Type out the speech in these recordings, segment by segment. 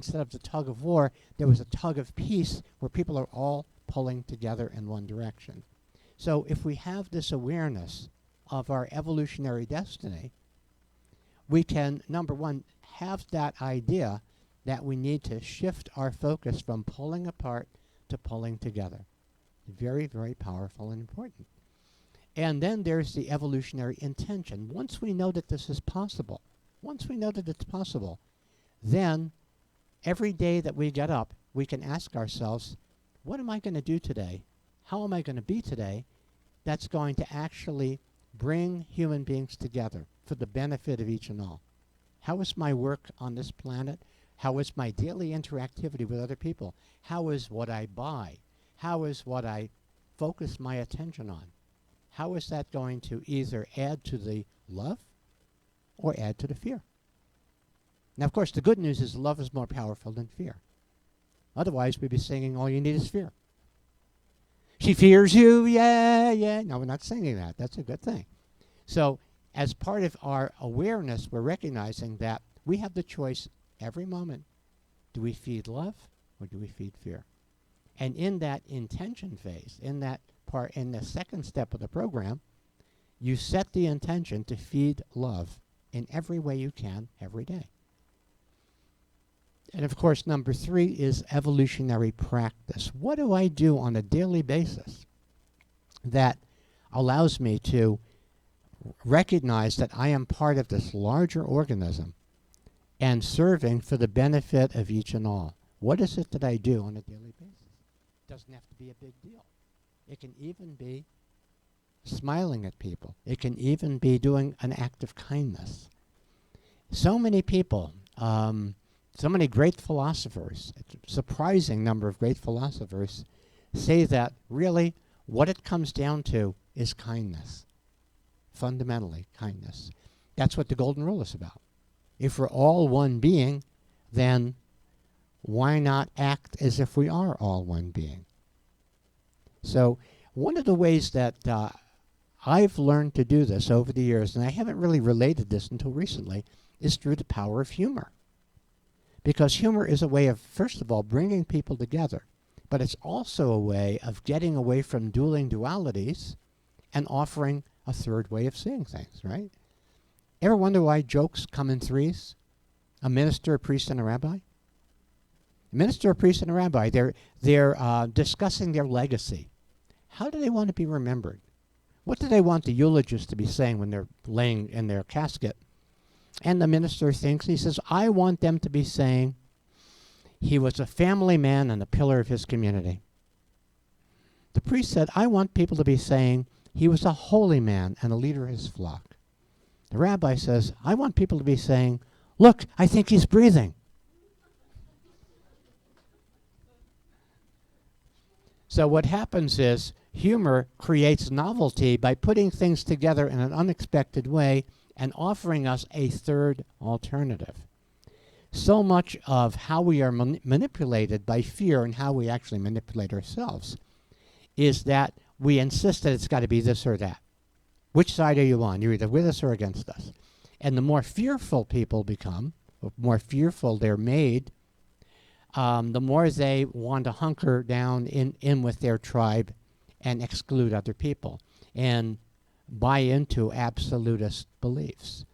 Instead of the tug of war, there was a tug of peace where people are all pulling together in one direction. So if we have this awareness of our evolutionary destiny, we can, number one, have that idea that we need to shift our focus from pulling apart to pulling together. Very, very powerful and important. And then there's the evolutionary intention. Once we know that this is possible, once we know that it's possible, then every day that we get up, we can ask ourselves, what am I going to do today? How am I going to be today that's going to actually bring human beings together for the benefit of each and all? How is my work on this planet? How is my daily interactivity with other people? How is what I buy? How is what I focus my attention on? How is that going to either add to the love or add to the fear? Now, of course, the good news is love is more powerful than fear. Otherwise, we'd be singing, all you need is fear. She fears you, yeah, yeah. No, we're not singing that. That's a good thing. So as part of our awareness, we're recognizing that we have the choice every moment. Do we feed love or do we feed fear? And in that intention phase, in that part, in the second step of the program, you set the intention to feed love in every way you can every day. And of course, number 3 is evolutionary practice. What do I do on a daily basis that allows me to recognize that I am part of this larger organism and serving for the benefit of each and all? What is it that I do on a daily basis? It doesn't have to be a big deal. It can even be smiling at people. It can even be doing an act of kindness. So many people, so many great philosophers, a surprising number of great philosophers, say that really what it comes down to is kindness. Fundamentally, kindness. That's what the Golden Rule is about. If we're all one being, then why not act as if we are all one being? So one of the ways that I've learned to do this over the years, and I haven't really related this until recently, is through the power of humor. Because humor is a way of, first of all, bringing people together, but it's also a way of getting away from dueling dualities and offering a third way of seeing things, right? Ever wonder why jokes come in threes? A minister, a priest, and a rabbi? A minister, a priest, and a rabbi, they're discussing their legacy. How do they want to be remembered? What do they want the eulogist to be saying when they're laying in their casket? And the minister thinks, he says, I want them to be saying, he was a family man and a pillar of his community. The priest said, I want people to be saying, he was a holy man and a leader of his flock. The rabbi says, I want people to be saying, look, I think he's breathing. So what happens is humor creates novelty by putting things together in an unexpected way and offering us a third alternative. So much of how we are manipulated by fear and how we actually manipulate ourselves is that we insist that it's got to be this or that. Which side are you on? You're either with us or against us. And the more fearful people become, the more fearful they're made, the more they want to hunker down in with their tribe and exclude other people and buy into absolutist beliefs.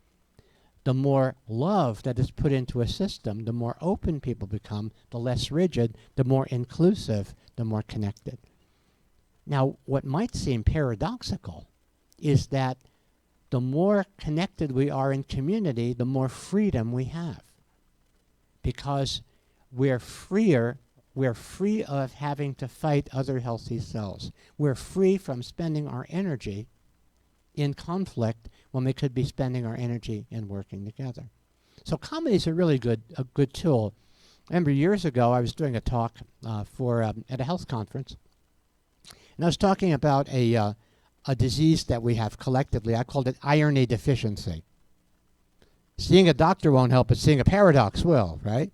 The more love that is put into a system, the more open people become, the less rigid, the more inclusive, the more connected. Now, what might seem paradoxical is that the more connected we are in community, the more freedom we have. Because we're freer, we're free of having to fight other healthy cells. We're free from spending our energy in conflict when we could be spending our energy in working together. So comedy is a really good tool. I remember years ago I was doing a talk at a health conference, and I was talking about a disease that we have collectively. I called it irony deficiency. Seeing a doctor won't help, but seeing a paradox will, right?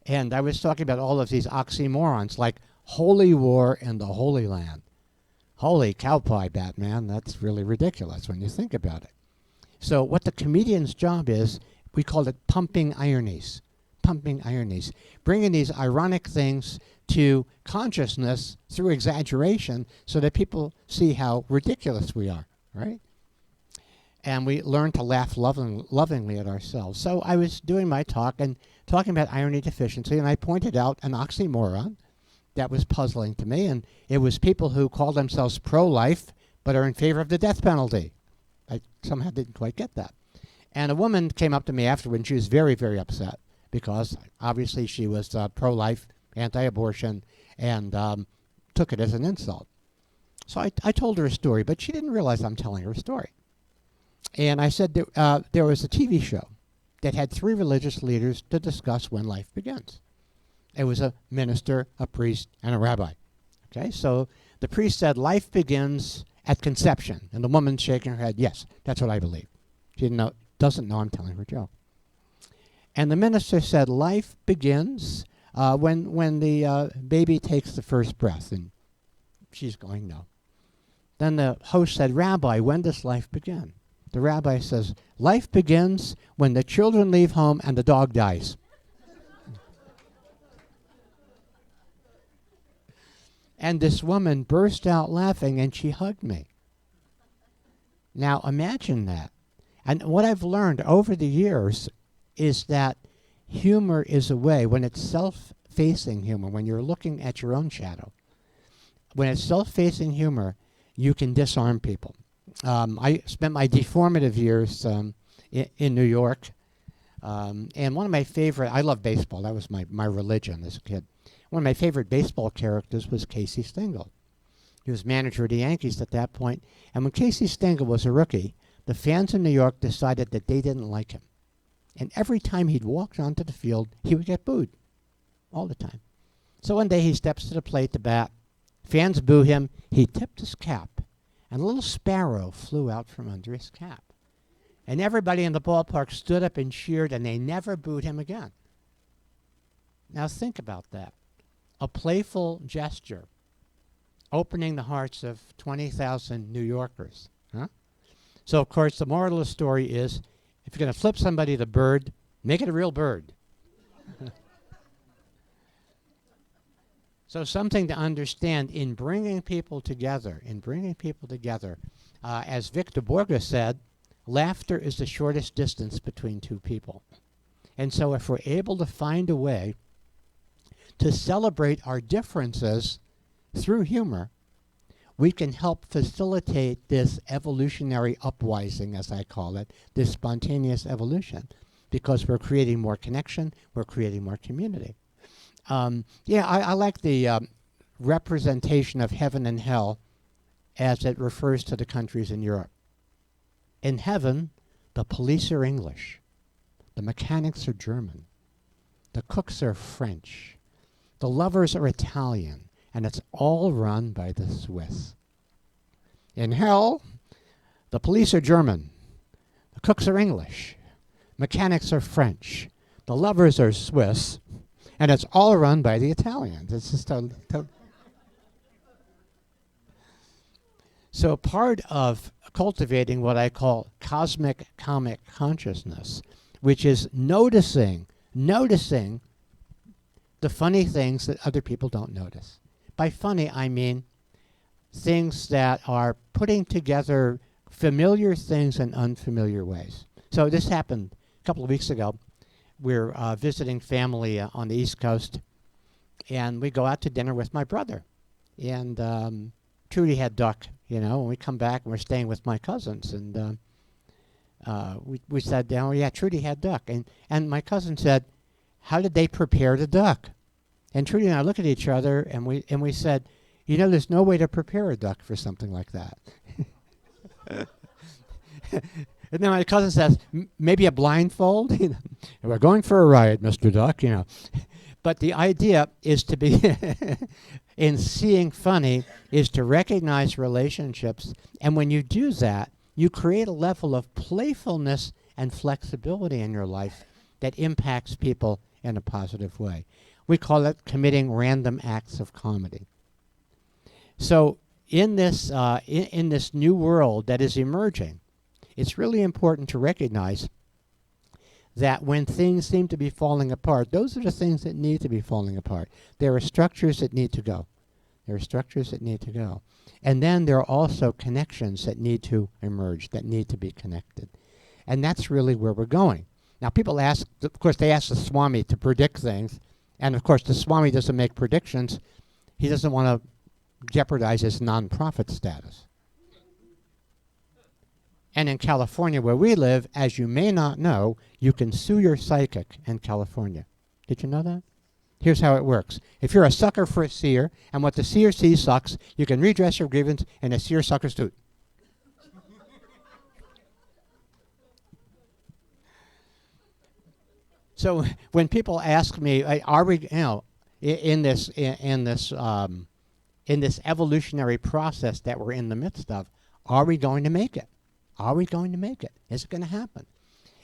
And I was talking about all of these oxymorons, like holy war in the Holy Land. Holy cow pie, Batman, that's really ridiculous when you think about it. So what the comedian's job is, we call it pumping ironies. pumping ironies, bringing these ironic things to consciousness through exaggeration so that people see how ridiculous we are, right? And we learn to laugh lovingly at ourselves. So I was doing my talk and talking about irony deficiency, and I pointed out an oxymoron that was puzzling to me, and it was people who call themselves pro-life but are in favor of the death penalty. I somehow didn't quite get that. And a woman came up to me afterward, and she was very, very upset because obviously she was pro-life, anti-abortion, and took it as an insult. So I told her a story, but she didn't realize I'm telling her a story. And I said there was a TV show that had 3 religious leaders to discuss when life begins. It was a minister, a priest, and a rabbi. Okay, so the priest said life begins at conception, and the woman's shaking her head, yes, that's what I believe. She doesn't know I'm telling her a joke. And the minister said life begins when the baby takes the first breath, and she's going, no. Then the host said, Rabbi, when does life begin? The rabbi says, life begins when the children leave home and the dog dies. And this woman burst out laughing, and she hugged me. Now imagine that. And what I've learned over the years is that humor is a way, when it's self-facing humor, when you're looking at your own shadow, when it's self-facing humor, you can disarm people. I spent my deformative years in New York, and one of my favorite, I love baseball, that was my religion as a kid. One of my favorite baseball characters was Casey Stengel. He was manager of the Yankees at that point, and when Casey Stengel was a rookie, the fans in New York decided that they didn't like him. And every time he'd walk onto the field, he would get booed, all the time. So one day he steps to the plate to bat, fans boo him, he tipped his cap, and a little sparrow flew out from under his cap. And everybody in the ballpark stood up and cheered, and they never booed him again. Now think about that. A playful gesture opening the hearts of 20,000 New Yorkers. Huh? So, of course, the moral of the story is, if you're going to flip somebody the bird, make it a real bird. So something to understand in bringing people together, as Victor Borge said, laughter is the shortest distance between 2 people. And so if we're able to find a way to celebrate our differences through humor, we can help facilitate this evolutionary uprising, as I call it, this spontaneous evolution, because we're creating more connection, we're creating more community. I like the representation of heaven and hell as it refers to the countries in Europe. In heaven, the police are English, the mechanics are German, the cooks are French, the lovers are Italian, and it's all run by the Swiss. In hell, the police are German, the cooks are English, mechanics are French, the lovers are Swiss, and it's all run by the Italians. It's just So part of cultivating what I call cosmic comic consciousness, which is noticing the funny things that other people don't notice. By funny, I mean things that are putting together familiar things in unfamiliar ways. So this happened a couple of weeks ago. We're visiting family on the East Coast, and we go out to dinner with my brother. And Trudy had duck, and we come back and we're staying with my cousins. And we sat down, yeah, Trudy had duck. And my cousin said, how did they prepare the duck? And Trudy and I looked at each other and we said, there's no way to prepare a duck for something like that. And then my cousin says, maybe a blindfold? We're going for a ride, Mr. Duck, But the idea is to be, in seeing funny, is to recognize relationships. And when you do that, you create a level of playfulness and flexibility in your life that impacts people in a positive way. We call it committing random acts of comedy. So in this new world that is emerging, it's really important to recognize that when things seem to be falling apart, those are the things that need to be falling apart. There are structures that need to go. There are structures that need to go. And then there are also connections that need to emerge, that need to be connected. And that's really where we're going. Now, people ask, of course, they ask the Swami to predict things. And, of course, the Swami doesn't make predictions. He doesn't want to jeopardize his non-profit status. And in California, where we live, as you may not know, you can sue your psychic in California. Did you know that? Here's how it works. If you're a sucker for a seer, and what the seer sees sucks, you can redress your grievance in a seer sucker suit. So when people ask me, are we, in this evolutionary process that we're in the midst of, are we going to make it? Are we going to make it? Is it going to happen?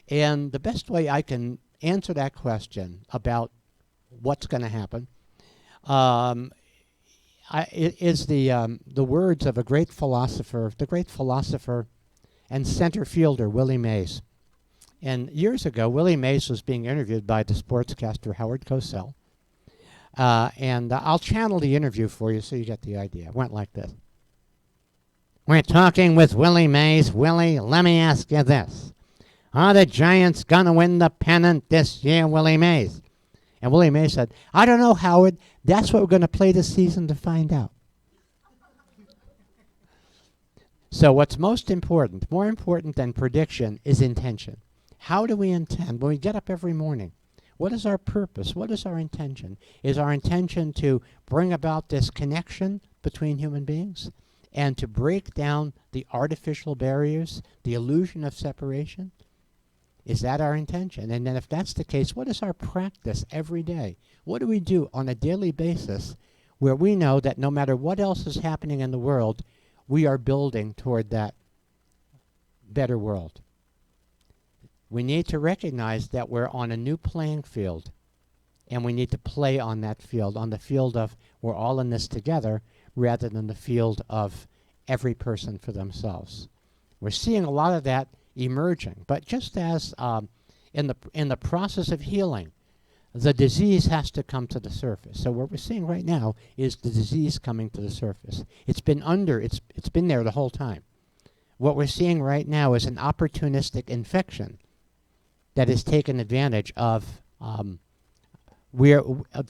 And the best way I can answer that question about what's going to happen is the words of the great philosopher and center fielder Willie Mays. And years ago, Willie Mays was being interviewed by the sportscaster Howard Cosell. And I'll channel the interview for you so you get the idea. It went like this. We're talking with Willie Mays. Willie, let me ask you this. Are the Giants going to win the pennant this year, Willie Mays? And Willie Mays said, I don't know, Howard. That's what we're going to play this season to find out. So what's most important, more important than prediction, is intention. How do we intend when we get up every morning? What is our purpose? What is our intention? Is our intention to bring about this connection between human beings and to break down the artificial barriers, the illusion of separation? Is that our intention? And then if that's the case, what is our practice every day? What do we do on a daily basis where we know that no matter what else is happening in the world, we are building toward that better world? We need to recognize that we're on a new playing field, and we need to play on that field, on the field of we're all in this together, rather than the field of every person for themselves. We're seeing a lot of that emerging, but just as in the process of healing, the disease has to come to the surface. So what we're seeing right now is the disease coming to the surface. It's been there the whole time. What we're seeing right now is an opportunistic infection that has taken advantage of the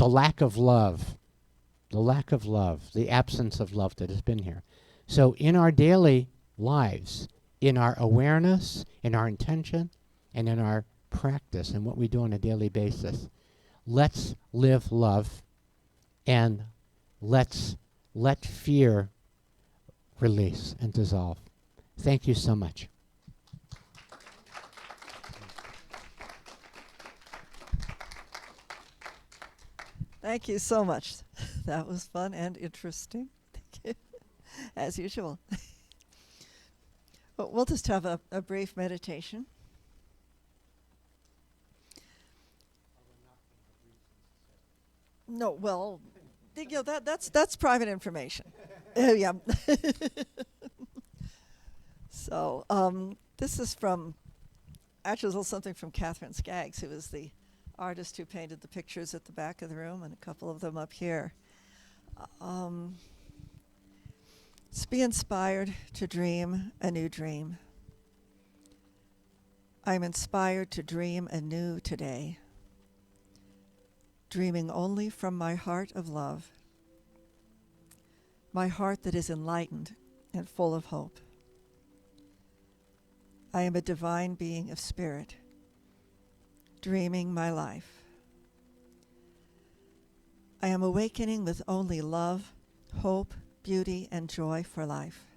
lack of love, the absence of love that has been here. So in our daily lives, in our awareness, in our intention, and in our practice and what we do on a daily basis, let's live love, and let's let fear release and dissolve. Thank you so much. Thank you so much. That was fun and interesting. Thank you, as usual. But we'll just have a brief meditation. No, well, that's private information. Yeah. So this is actually a little something from Catherine Skaggs, who is the artist who painted the pictures at the back of the room and a couple of them up here. Let's be inspired to dream a new dream. I'm inspired to dream anew today, dreaming only from my heart of love, my heart that is enlightened and full of hope. I am a divine being of spirit, dreaming my life. I am awakening with only love, hope, beauty, and joy for life.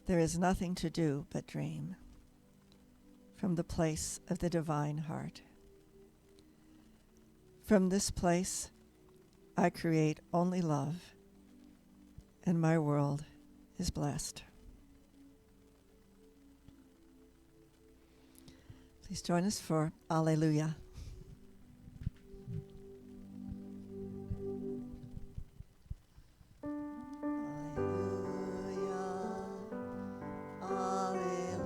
There is nothing to do but dream from the place of the divine heart. From this place, I create only love, and my world is blessed. Please join us for Alleluia. Alleluia, Alleluia,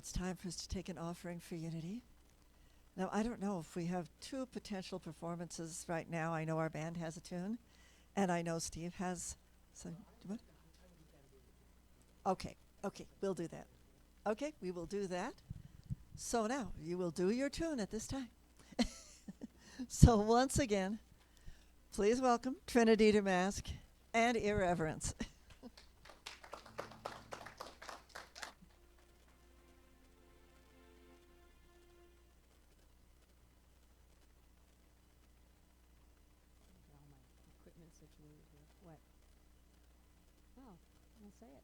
it's time for us to take an offering for unity. Now, I don't know if we have two potential performances right now. I know our band has a tune, and I know Steve has some. What? Okay, we'll do that. Okay, we will do that. So now, you will do your tune at this time. So once again, please welcome Trinity to Mask and Irreverence. All my equipment situated here. What? Oh, I'll say it.